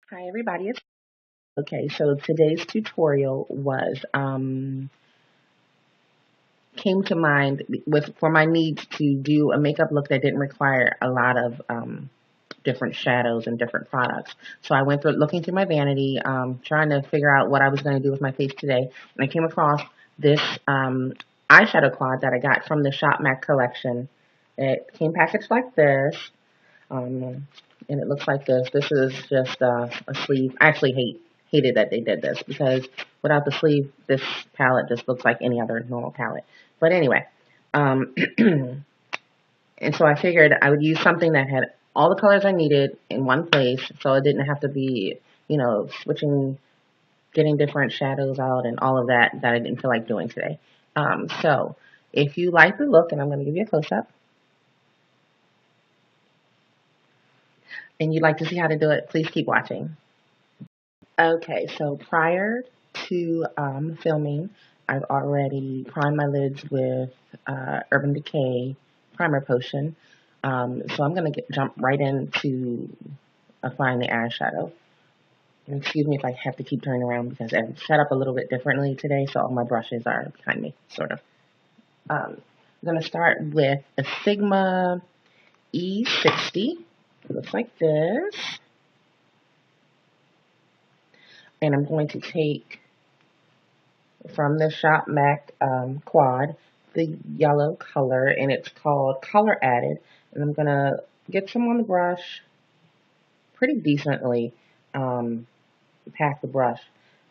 Hi everybody, it's okay. So today's tutorial was came to mind with for my needs to do a makeup look that didn't require a lot of different shadows and different products. So I went through looking through my vanity, trying to figure out what I was going to do with my face today, and I came across this eyeshadow quad that I got from the Shop M.A.C collection. It came packaged like this. And it looks like this. This is just a sleeve. I actually hated that they did this because without the sleeve, this palette just looks like any other normal palette. But anyway, um, and so I figured I would use something that had all the colors I needed in one place, so it didn't have to be, switching, getting different shadows out and all of that I didn't feel like doing today. So if you like the look, and I'm going to give you a close up, and you'd like to see how to do it, please keep watching. Okay, so prior to filming, I've already primed my lids with Urban Decay Primer Potion. So I'm going to jump right into applying the eyeshadow. And excuse me if I have to keep turning around because I've set up a little bit differently today, so all my brushes are behind me, sort of. I'm going to start with a Sigma E60. It looks like this. And I'm going to take from the Shop M.A.C quad, the yellow color, and it's called Color Added. And I'm going to get some on the brush pretty decently, pack the brush,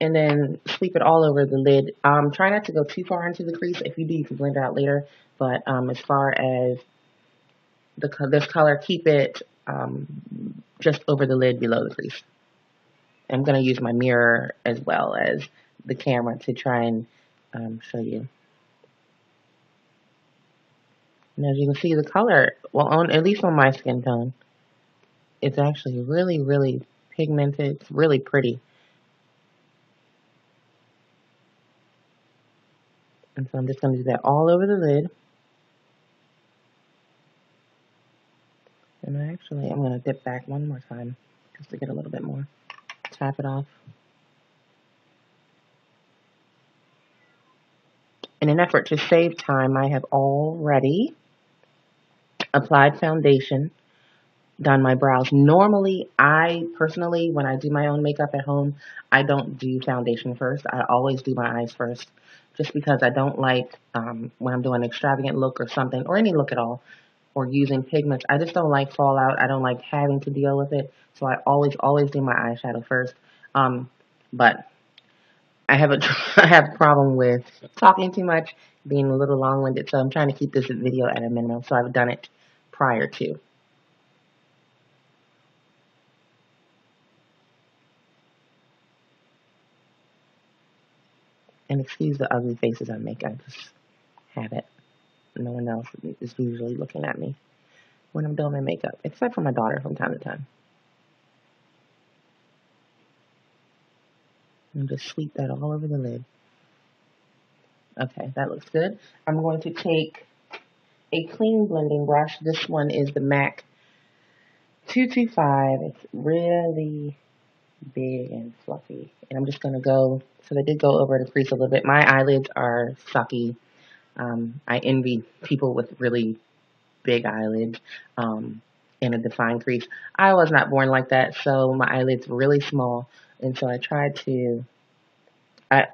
and then sweep it all over the lid. Try not to go too far into the crease. If you do, you can blend it out later. But as far as this color, keep it just over the lid below the crease. I'm going to use my mirror as well as the camera to try and show you. And as you can see, the color, well, at least on my skin tone, it's actually really, really pigmented. It's really pretty. And so I'm just going to do that all over the lid. And actually, I'm going to dip back one more time just to get a little bit more. Tap it off. In an effort to save time, I have already applied foundation, done my brows. Normally, I personally, when I do my own makeup at home, I don't do foundation first. I always do my eyes first, just because I don't like when I'm doing an extravagant look or something, or any look at all, or using pigments. I just don't like fallout. I don't like having to deal with it. So I always do my eyeshadow first. But I have a I have a problem with talking too much, being a little long-winded. So I'm trying to keep this video at a minimum. So I've done it prior to. And excuse the ugly faces I make. I just have it. No one else is usually looking at me when I'm doing my makeup, except for my daughter from time to time. And just sweep that all over the lid. Okay, that looks good. I'm going to take a clean blending brush. This one is the M.A.C 225. It's really big and fluffy. And I'm just going to go, so they did go over the crease a little bit. My eyelids are sucky. I envy people with really big eyelids and a defined crease. I was not born like that, so my eyelids were really small. And so I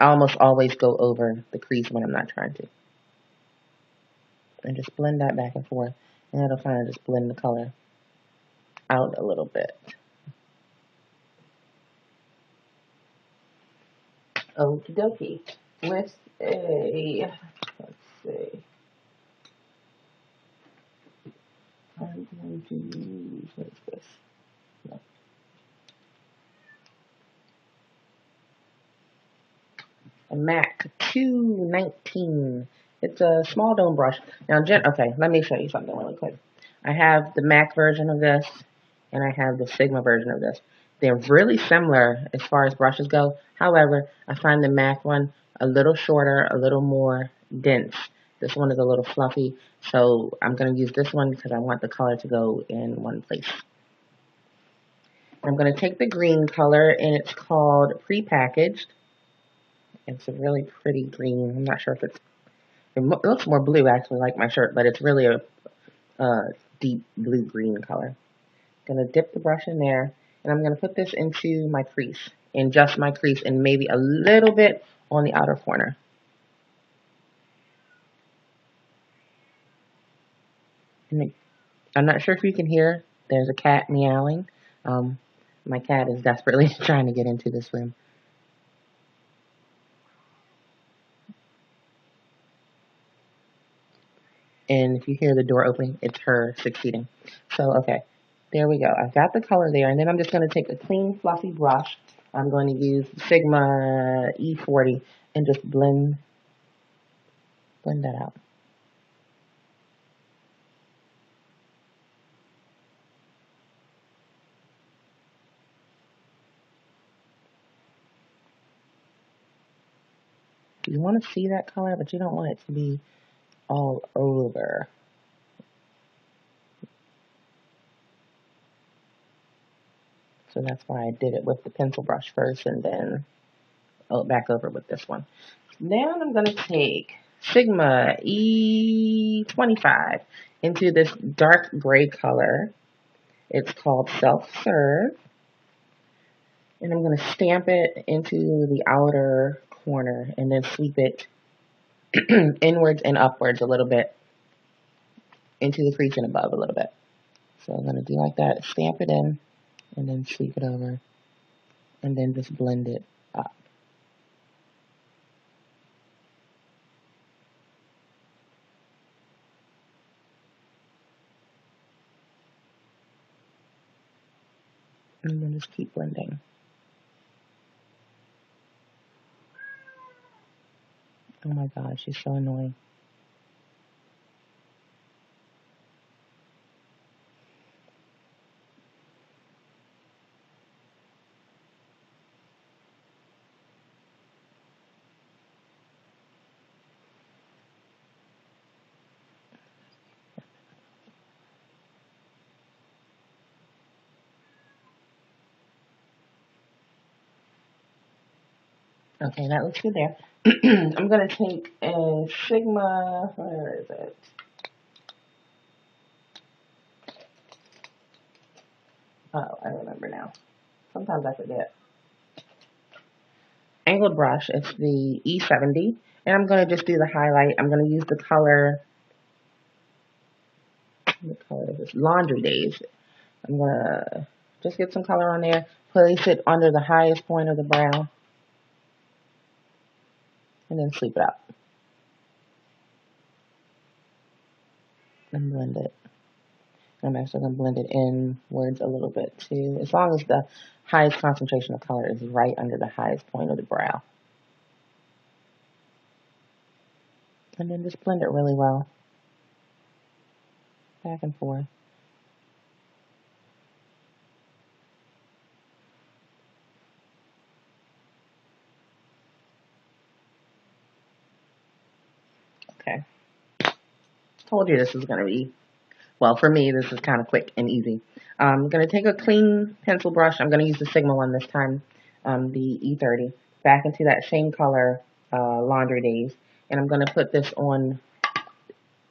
almost always go over the crease when I'm not trying to. And just blend that back and forth. And that'll kind of just blend the color out a little bit. Okie dokie. With let's see. I'm going to use, what is this? No. A M.A.C 219. It's a small dome brush. Now, okay, let me show you something really quick. I have the M.A.C version of this, and I have the Sigma version of this. They're really similar as far as brushes go. However, I find the M.A.C one a little shorter, a little more dense. This one is a little fluffy, so I'm going to use this one because I want the color to go in one place. I'm going to take the green color, and it's called Prepackaged. It's a really pretty green. I'm not sure if it looks more blue actually, like my shirt, but it's really a deep blue-green color. I'm going to dip the brush in there, and I'm going to put this into my crease, in just my crease, and maybe a little bit on the outer corner. And I'm not sure if you can hear, there's a cat meowing. My cat is desperately trying to get into the swim. And if you hear the door opening, it's her succeeding. So, okay, there we go. I've got the color there, and then I'm just going to take a clean, fluffy brush. I'm going to use Sigma E40 and just blend that out. You want to see that color, but you don't want it to be all over. So that's why I did it with the pencil brush first and then back over with this one. Now I'm going to take Sigma E25 into this dark gray color. It's called Self-Serve. And I'm going to stamp it into the outer corner and then sweep it inwards and upwards a little bit into the crease and above a little bit. So I'm going to do like that, stamp it in, and then sweep it over, and then just blend it up. And then just keep blending. Oh my gosh, she's so annoying. Okay, that looks good there. I'm going to take a Sigma, where is it? Oh, I remember now. Sometimes I forget. Angled brush, it's the E70. And I'm going to just do the highlight. I'm going to use the color, what color is this? Laundry Days. I'm going to just get some color on there, place it under the highest point of the brow, and then sweep it up. And blend it. I'm actually going to blend it inwards a little bit too, as long as the highest concentration of color is right under the highest point of the brow. And then just blend it really well, back and forth. Okay. Told you this was going to be, well, for me, this is kind of quick and easy. I'm going to take a clean pencil brush. I'm going to use the Sigma one this time, the E30, back into that same color, Laundry Days. And I'm going to put this on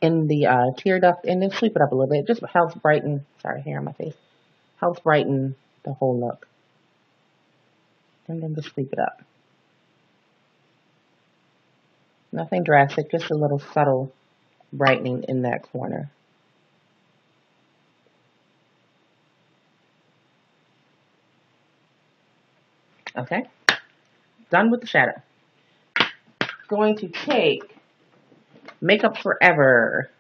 in the tear duct and then sweep it up a little bit. It just helps brighten, sorry, hair on my face, helps brighten the whole look. And then just sweep it up. Nothing drastic, just a little subtle brightening in that corner. Okay, done with the shadow. Going to take Makeup Forever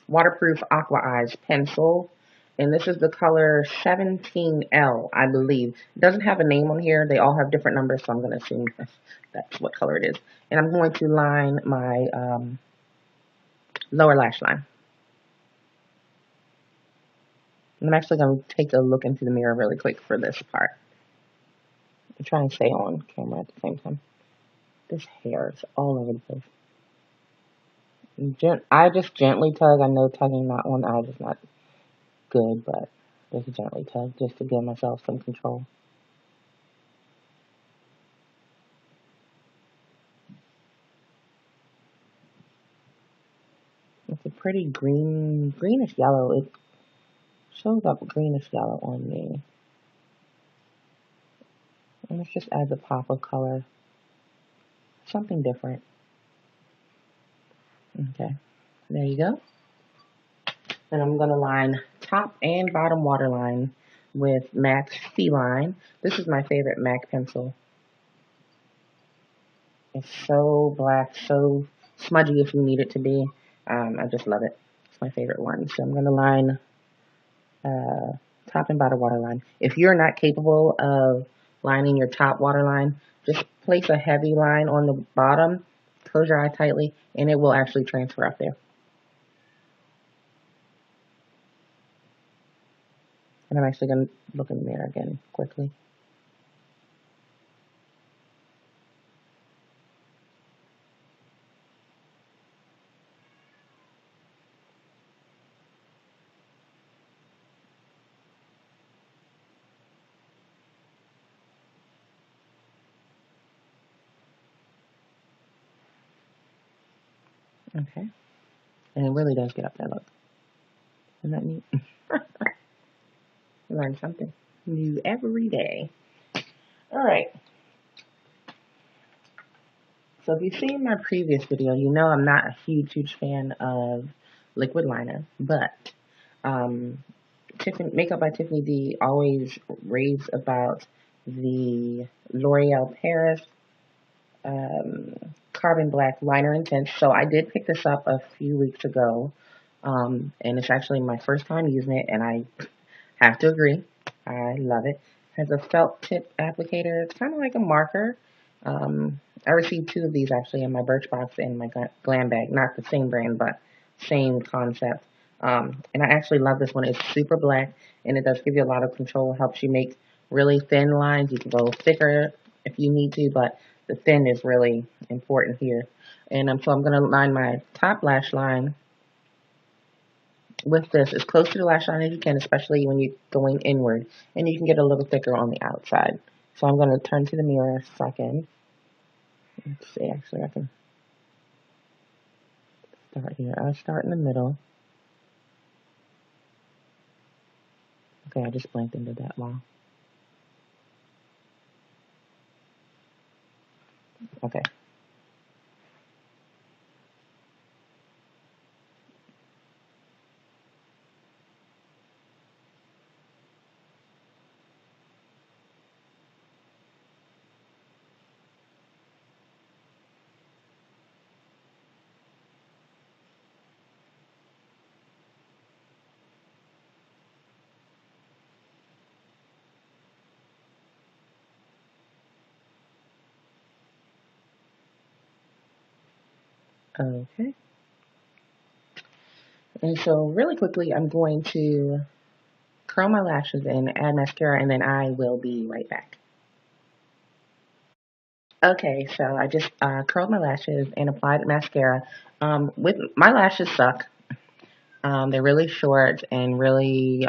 Waterproof Aqua Eyes pencil. And this is the color 17L, I believe. It doesn't have a name on here. They all have different numbers, so I'm going to assume that's what color it is. And I'm going to line my lower lash line. And I'm actually going to take a look into the mirror really quick for this part. I'm trying to stay on camera at the same time. This hair is all over the place. I just gently tug. I know tugging not on eyes is not good, but Just gently tug, just to give myself some control. It's a pretty greenish yellow. It shows up greenish yellow on me. And it just adds a pop of color. Something different. Okay, there you go. And I'm going to line top and bottom waterline with M.A.C line. This is my favorite M.A.C pencil. It's so black, so smudgy if you need it to be. I just love it. It's my favorite one. So I'm going to line uh, top and bottom waterline. If you're not capable of lining your top waterline, just place a heavy line on the bottom, close your eye tightly, and it will actually transfer up there. And I'm actually going to look in the mirror again quickly. Okay. And it really does get up there, look. Isn't that neat? You learn something new every day. All right. So if you've seen my previous video, you know I'm not a huge fan of liquid liner, but um, Makeup by Tiffany D always raves about the L'Oreal Paris um, Carbon Black Liner Intense. So I did pick this up a few weeks ago, and it's actually my first time using it, and I have to agree. I love it. Has a felt tip applicator. It's kind of like a marker. I received two of these actually in my Birchbox and my Glam bag. Not the same brand, but same concept. And I actually love this one. It's super black, and it does give you a lot of control. It helps you make really thin lines. You can go thicker if you need to, but the thin is really important here. And so I'm going to line my top lash line with this as close to the lash line as you can, especially when you're going inward, and you can get a little thicker on the outside. So I'm going to turn to the mirror a second. Let's see, actually, I can start here. I'll start in the middle. Okay, I just blanked into that wall. Okay. Okay. And so really quickly, I'm going to curl my lashes and add mascara, and then I will be right back. Okay, so I just curled my lashes and applied mascara. With my lashes suck. They're really short and really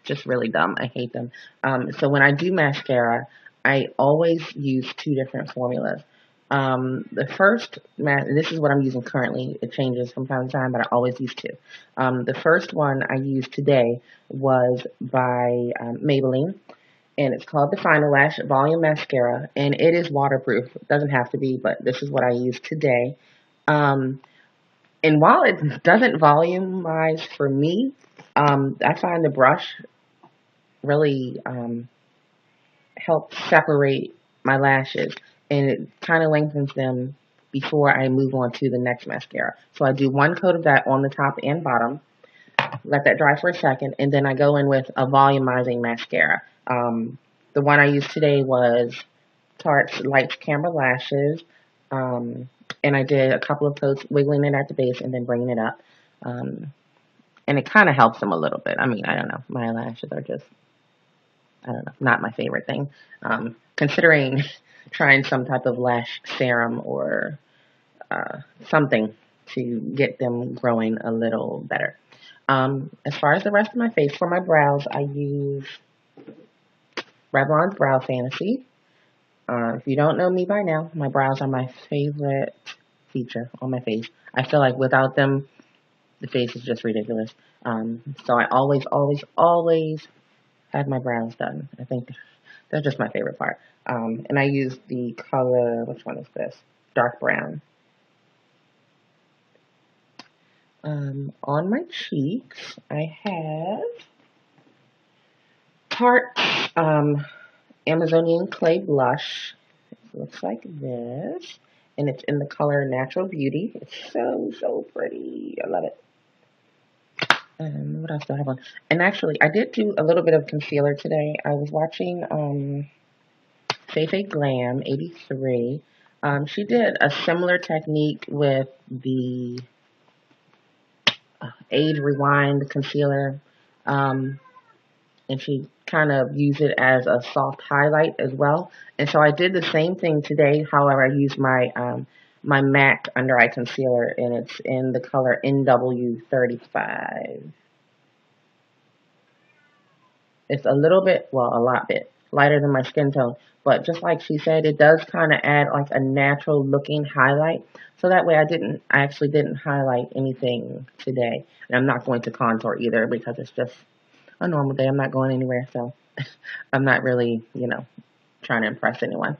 just really dumb. I hate them. So when I do mascara, I always use two different formulas. The first, this is what I'm using currently. It changes from time to time, but I always use two. The first one I used today was by Maybelline, and it's called the Final Lash Volume Mascara, and it is waterproof. It doesn't have to be, but this is what I used today. Um, and while it doesn't volumize for me, I find the brush really helps separate my lashes, and it kind of lengthens them before I move on to the next mascara. So I do one coat of that on the top and bottom, let that dry for a second, and then I go in with a volumizing mascara. The one I used today was Tarte's Light Camera Lashes, and I did a couple of coats, wiggling it at the base and then bringing it up. Um, and it kind of helps them a little bit. I mean, I don't know. My lashes are just, I don't know, not my favorite thing. Considering trying some type of lash serum or something to get them growing a little better. As far as the rest of my face, for my brows, I use Revlon's Brow Fantasy. If you don't know me by now, my brows are my favorite feature on my face. I feel like without them, the face is just ridiculous. So I always, always, always have my brows done. I think that's just my favorite part. And I use the color, which one is this? Dark brown. On my cheeks, I have Tarte Amazonian Clay Blush. It looks like this. And it's in the color Natural Beauty. It's so, so pretty. I love it. What else do I have on? And actually, I did do a little bit of concealer today. I was watching Faye Glam 83. She did a similar technique with the Age Rewind concealer. Um, and she kind of used it as a soft highlight as well. And so I did the same thing today. However, I used my MAC under eye concealer, and it's in the color NW35. It's a little bit, well, a lot bit lighter than my skin tone, but just like she said, it does kind of add like a natural looking highlight. So that way I actually didn't highlight anything today. And I'm not going to contour either because it's just a normal day. I'm not going anywhere, so I'm not really, trying to impress anyone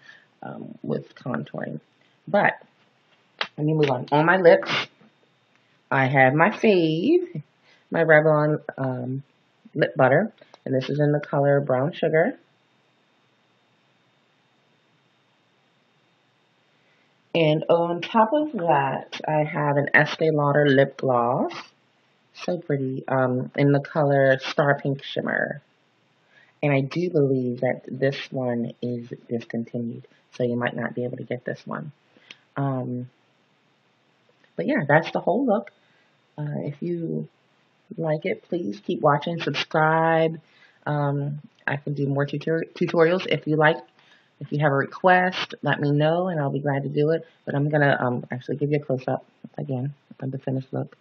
with contouring. But let me move on. On my lips, I have my fave, my Revlon lip butter, and this is in the color Brown Sugar. And on top of that, I have an Estee Lauder lip gloss, so pretty, in the color Star Pink Shimmer. And I do believe that this one is discontinued, so you might not be able to get this one. Um, but yeah, that's the whole look. If you like it, please keep watching, subscribe. I can do more tutorials if you like. If you have a request, let me know and I'll be glad to do it. But I'm going to actually give you a close-up again of the finished look.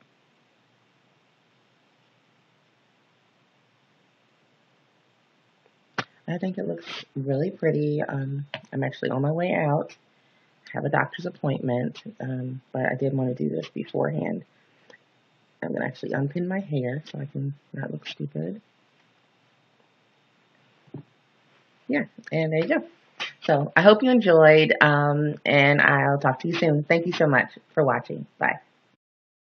I think it looks really pretty. I'm actually on my way out. I have a doctor's appointment, but I did want to do this beforehand. I'm going to actually unpin my hair so I can not look stupid. Yeah, and there you go. So I hope you enjoyed, and I'll talk to you soon. Thank you so much for watching. Bye.